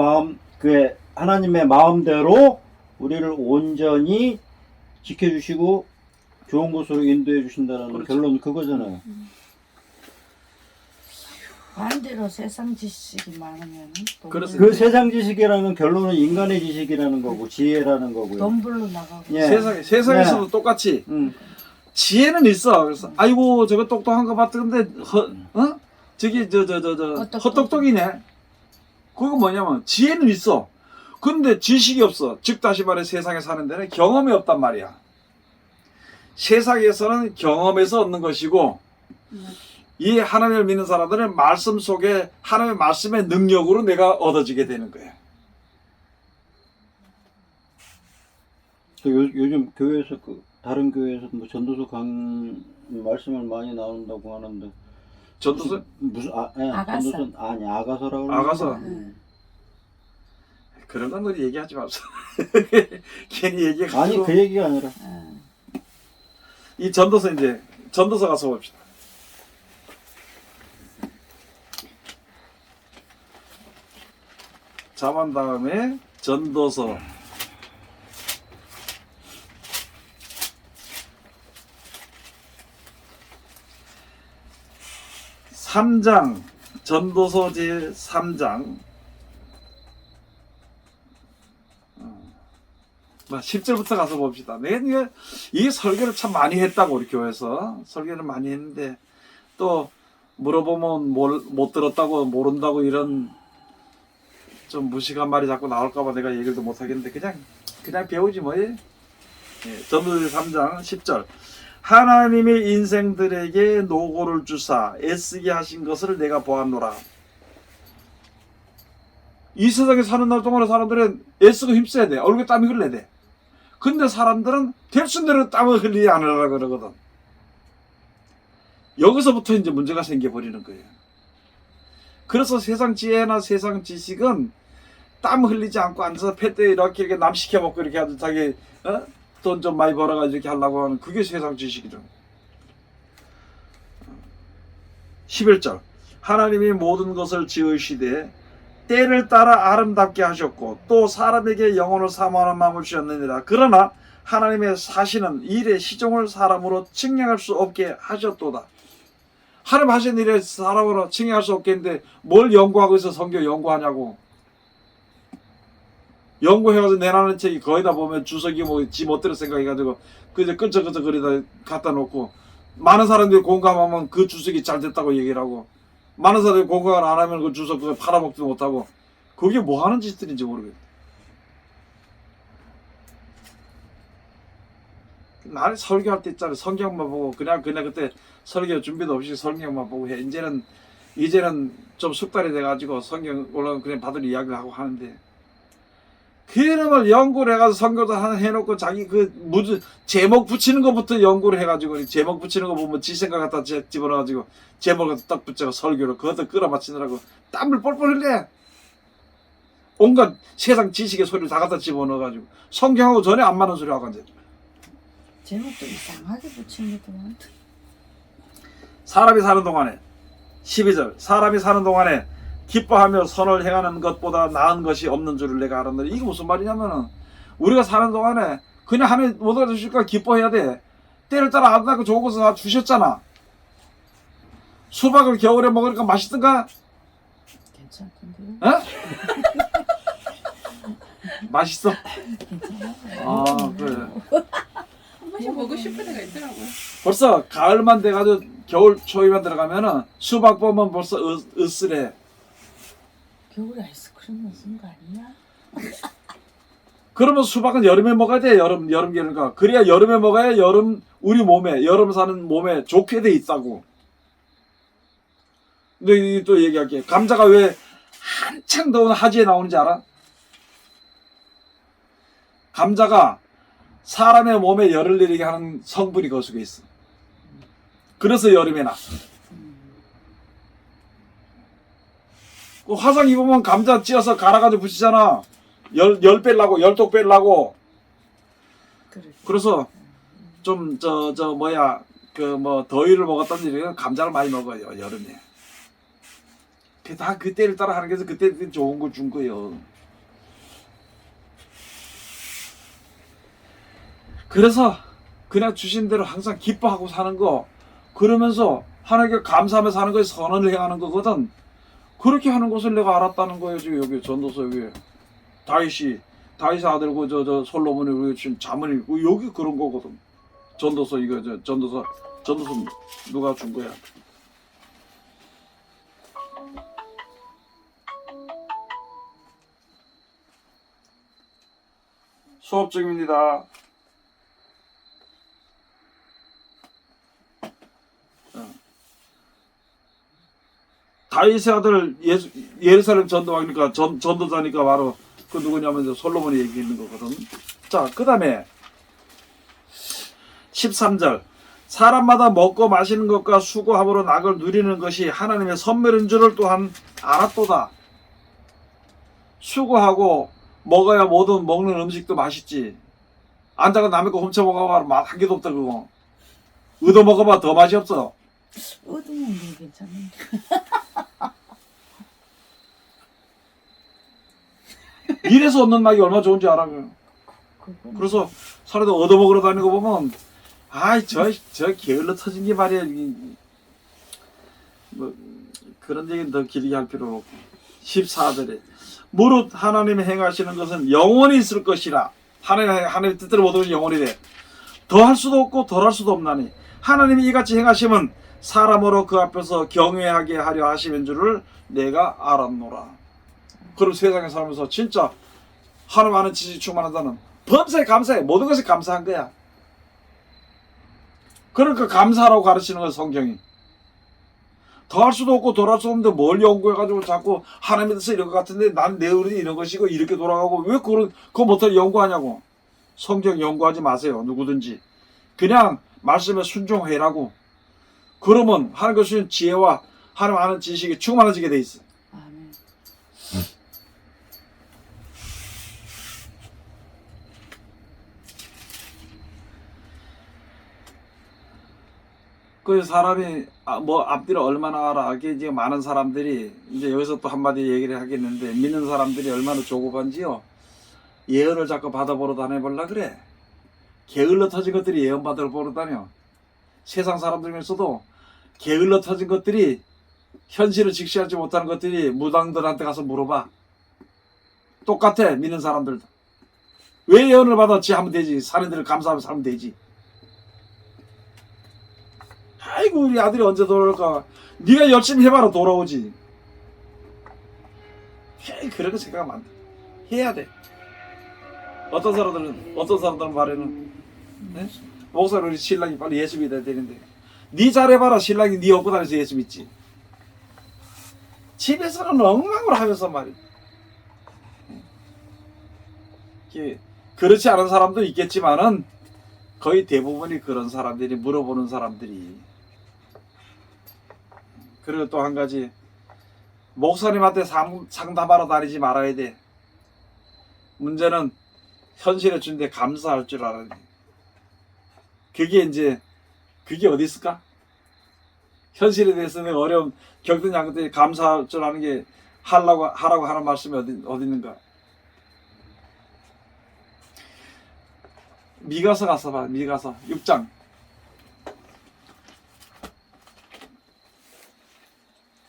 하나님의 마음대로 우리를 온전히 지켜주시고 좋은 곳으로 인도해 주신다는 그렇죠. 결론은 그거잖아요. 반대로 세상 지식이 많으면 그렇습니다. 그 세상 지식이라는 결론은 인간의 지식이라는 거고 지혜라는 거고요. 돈 벌러 나가고 세상에서도 똑같이 지혜는 있어. 그래서 아이고 저거 똑똑한 거 봤다. 근데 저기 헛똑똑이네. 그거 뭐냐면 지혜는 있어. 근데 지식이 없어. 즉 다시 말해 세상에 사는 데는 경험이 없단 말이야. 세상에서는 경험에서 얻는 것이고 이 하나님을 믿는 사람들은 말씀 속에 하나님의 말씀의 능력으로 내가 얻어지게 되는 거야. 요즘 교회에서 다른 교회에서 뭐 전도서 말씀을 많이 나온다고 하는데 전도서 무슨 아가서. 전도서 아니 아가서라고 아가서. 그런 건 우리 얘기하지 맙시다. 괜히 얘기해가지고. 아니 그 얘기가 아니라 이 전도서 가서 봅시다. 자만 다음에 전도서. 3장 전도서 제 3장 10절부터 가서 봅시다. 내가 이 설교를 참 많이 했다고 우리 교회에서 설교를 많이 했는데 또 물어보면 못 들었다고 모른다고 이런 좀 무식한 말이 자꾸 나올까봐 내가 얘기를 못 하겠는데 그냥 배우지 뭐. 예, 전도서 3장 10절 하나님의 인생들에게 노고를 주사 애쓰게 하신 것을 내가 보았노라. 이 세상에 사는 날 동안에 사람들은 애쓰고 힘써야 돼. 얼굴에 땀이 흘러야 돼. 근데 사람들은 될수 있는 대로 땀을 흘리지 않으라 그러거든. 여기서부터 이제 문제가 생겨버리는 거예요. 그래서 세상 지혜나 세상 지식은 땀 흘리지 않고 앉아서 팻대 이렇게 남 시켜먹고 이렇게 하도 자기 돈 좀 많이 벌어가지고 이렇게 하려고 하는 그게 세상 지식이죠. 11절 하나님이 모든 것을 지으시되 때를 따라 아름답게 하셨고 또 사람에게 영혼을 사모하는 마음을 주셨느니라. 그러나 하나님의 사시는 일의 시종을 사람으로 측량할 수 없게 하셨도다. 하나님 하신 일에 사람으로 측량할 수 없겠는데 뭘 연구하고 있어 성경 연구하냐고. 연구해가지고 내놓는 책이 거의 다 보면 주석이 뭐 지 멋대로 생각해가지고 그저 끈적끈적 거리다 갖다 놓고 많은 사람들이 공감하면 그 주석이 잘 됐다고 얘기를 하고 많은 사람들이 공감을 안 하면 그 주석 그거 팔아먹지도 못하고 그게 뭐 하는 짓들인지 모르겠어. 나는 설교할 때 있잖아. 성경만 보고 그냥 그때 설교 준비도 없이 성경만 보고 해. 이제는 좀 숙달이 돼가지고 성경 올라가면 그냥 받을 이야기를 하고 하는데 그놈을 연구를 해가지고 성교도 하나 해놓고 자기 그 무슨 제목 붙이는 것부터 연구를 해가지고 제목 붙이는 거 보면 지 생각 갖다 집어넣어가지고 제목을 갖다 딱 붙여가 설교를 그것도 끌어맞히느라고 땀을 뻘뻘 흘려. 온갖 세상 지식의 소리를 다 갖다 집어넣어가지고 성경하고 전혀 안 맞는 소리 하고 앉아. 제목도 이상하게 붙이는 것도 많다. 사람이 사는 동안에 12절 사람이 사는 동안에 기뻐하며 선을 행하는 것보다 나은 것이 없는 줄을 내가 알았느니. 이게 무슨 말이냐면은 우리가 사는 동안에 그냥 하나님 못 얻어주실까 기뻐해야 돼. 때를 따라 아름답고 좋은 것을 다 주셨잖아. 수박을 겨울에 먹으니까 맛있던가? 괜찮던데요? 어? 맛있어? 괜찮아요. 아 그래. 한 번씩 먹고 싶은 애가 있더라고요. 벌써 가을만 돼가지고 겨울 초이만 들어가면은 수박 보면 벌써 으스래. 겨울에 아이스크림 먹는 거 아니야? 그러면 수박은 여름에 먹어야 돼. 여름계니까. 그래야 여름에 먹어야 우리 몸에 여름 사는 몸에 좋게 돼 있다고. 근데 또 얘기할게. 감자가 왜 한창 더운 하지에 나오는지 알아? 감자가 사람의 몸에 열을 내리게 하는 성분이 그 속에 있어. 그래서 여름에 나. 그 화상 입으면 감자 찧어서 갈아가지고 붙이잖아. 열 빼려고, 열독 빼려고. 그래. 그래서 좀 더위를 먹었던 일은 감자를 많이 먹어요 여름에. 그게 다 그 때를 따라 하는 게서 그때 좋은 걸 준 거예요. 그래서 그냥 주신 대로 항상 기뻐하고 사는 거, 그러면서 하나님께 감사하며 사는 거에 선언을 행하는 거거든. 그렇게 하는 것을 내가 알았다는 거예요. 지금 여기 전도서 여기 다윗의 아들 저 솔로몬이 우리 지금 자문이 여기 그런 거거든. 전도서 이거 전도서 누가 준 거야? 수업 중입니다. 다윗의 아들 예루살렘 전도하니까 전도자니까 바로 그 누구냐면 솔로몬이 얘기했는 거거든. 자, 그 다음에 13절 사람마다 먹고 마시는 것과 수고함으로 낙을 누리는 것이 하나님의 선물인 줄을 또한 알았도다. 수고하고 먹어야 모든 먹는 음식도 맛있지. 앉아가 남의 거 훔쳐 먹어봐 맛 한 개도 없다 그거. 얻어 먹어봐 더 맛이 없어. 얻어먹는 게 괜찮은데. 이래서 얻는 낙이 얼마나 좋은지 알아. 그래서 사람들 얻어먹으러 다니는 거 보면 아이 저 게을러 터진 게 말이야. 뭐 그런 얘기는 더 길게 할 필요는 없고 14절에 무릇 하나님이 행하시는 것은 영원히 있을 것이라. 하나님의 뜻대로 모든 것이 영원히 돼. 더할 수도 없고 덜할 수도 없나니 하나님이 이같이 행하심은 사람으로 그 앞에서 경외하게 하려 하심인 줄을 내가 알았노라. 그럼 세상에 살면서 진짜 하나님 아는 지식이 충만한 자는 범사에 감사해. 모든 것에 감사한 거야. 그러니까 감사라고 가르치는 거야 성경이. 더할 수도 없고 덜할 수도 없는데 뭘 연구해가지고 자꾸 하나님의 뜻을 이런 것 같은데 나는 내 의견이 이런 것이고 이렇게 돌아가고 왜 그거 못해 연구하냐고. 성경 연구하지 마세요. 누구든지 그냥 말씀에 순종해라고. 그러면 하나님께 주신 지혜와 하나님 아는 지식이 충만해지게 돼 있어. 아멘. 그 사람이 뭐 앞뒤를 얼마나 알아. 이게 이제 많은 사람들이 이제 여기서 또 한마디 얘기를 하겠는데 믿는 사람들이 얼마나 조급한지요. 예언을 자꾸 받아보러 다녀볼라 그래. 게을러 터진 것들이 예언 받아보러 다녀. 세상 사람들 중에서도 게을러 터진 것들이 현실을 직시하지 못하는 것들이 무당들한테 가서 물어봐. 똑같아 믿는 사람들도. 왜 예언을 받았지 하면 되지. 사람들을 감사하면서 살면 되지. 아이고 우리 아들이 언제 돌아올까. 네가 열심히 해봐라 돌아오지. 그런 거 생각하면 안 돼. 해야 돼. 어떤 사람들은 말에는 네? 목사님 우리 신랑이 빨리 예수 믿어야 되는데 네 잘해봐라. 신랑이 네 업고 다니면서 예수 믿지. 집에서는 엉망으로 하면서 말이야. 그렇지 않은 사람도 있겠지만은 거의 대부분이 그런 사람들이 물어보는 사람들이. 그리고 또 한 가지 목사님한테 상담하러 다니지 말아야 돼. 문제는 현실에 준데 감사할 줄 알아야 돼. 그게 어디 있을까? 현실에 대해서는 어려움 겪는 양들이 감사할 줄 아는 게 하라고 하는 말씀이 어디 있는가? 미가서 가서 봐. 미가서 6장.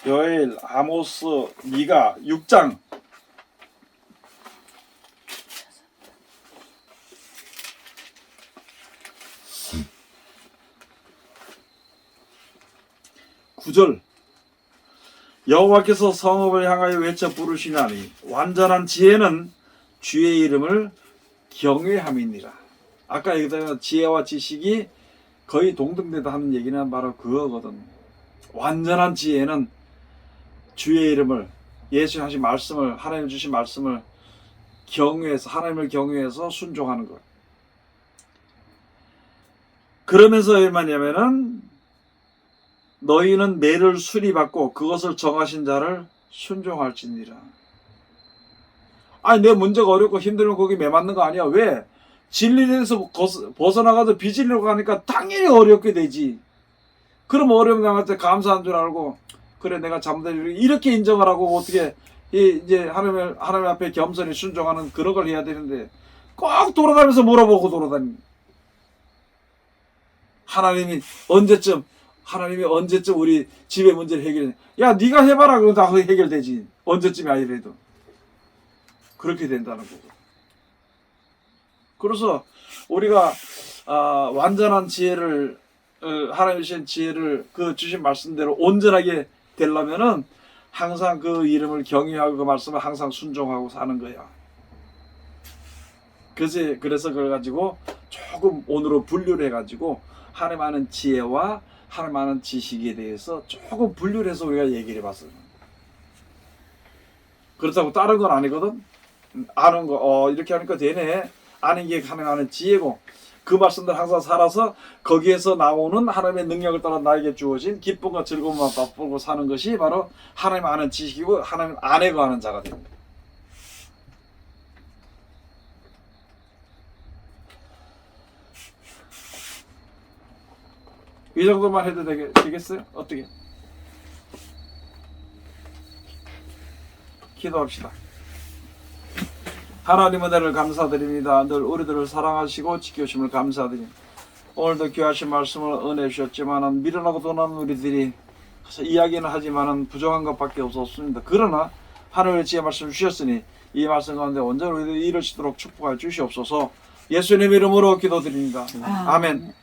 요엘, 아모스, 미가 6장. 구절. 여호와께서 성읍을 향하여 외쳐 부르시나니 완전한 지혜는 주의 이름을 경외함이니라. 아까 얘기했던 지혜와 지식이 거의 동등되다 하는 얘기는 바로 그거거든. 완전한 지혜는 주의 이름을, 예수 하신 말씀을, 하나님 주신 말씀을 경외해서, 하나님을 경외해서 순종하는 것. 그러면서 얼마냐면은 너희는 매를 수리받고 그것을 정하신 자를 순종할지니라. 아니 내 문제가 어렵고 힘들면 거기 매 맞는 거 아니야. 왜? 진리에서 벗어나가서 비진리로 가니까 당연히 어렵게 되지. 그럼 어려움 당할 때 감사한 줄 알고 그래 내가 잘못했 이렇게 인정을 하고 어떻게 이제 하나님 앞에 겸손히 순종하는 그런 걸 해야 되는데 꼭 돌아다니면서 물어보고 돌아다니. 하나님이 언제쯤 우리 집의 문제를 해결해? 야 네가 해봐라. 그러면 다 해결되지. 언제쯤이 아니래도 그렇게 된다는 거고. 그래서 우리가 완전한 지혜를 하나님 주신 지혜를 그 주신 말씀대로 온전하게 되려면은 항상 그 이름을 경외하고 그 말씀을 항상 순종하고 사는 거야. 그래서 그걸 가지고 조금 오늘은 분류를 해가지고 하나님 아는 지혜와 하나님 아는 지식에 대해서 조금 분류를 해서 우리가 얘기를 해봤어요. 그렇다고 다른 건 아니거든. 아는 거 이렇게 하니까 되네. 아는 게 하나님 아는 지혜고 그 말씀들 항상 살아서 거기에서 나오는 하나님의 능력을 따라 나에게 주어진 기쁨과 즐거움만 맛보고 사는 것이 바로 하나님 아는 지식이고 하나님 안에 거하는 자가 됩니다. 이 정도만 해도 되겠어요? 어떻게? 기도합시다. 하나님 은혜를 감사드립니다. 늘 우리들을 사랑하시고 지켜주심을 감사드립니다. 오늘도 귀하신 말씀을 은혜 주셨지만 미련하고 도난 우리들이 그래서 이야기는 하지만은 부족한 것밖에 없었습니다. 그러나 하나님의 지혜 말씀 주셨으니 이 말씀 가운데 온전히 이룰 수 있도록 축복하여 주시옵소서. 예수님의 이름으로 기도드립니다. 아멘.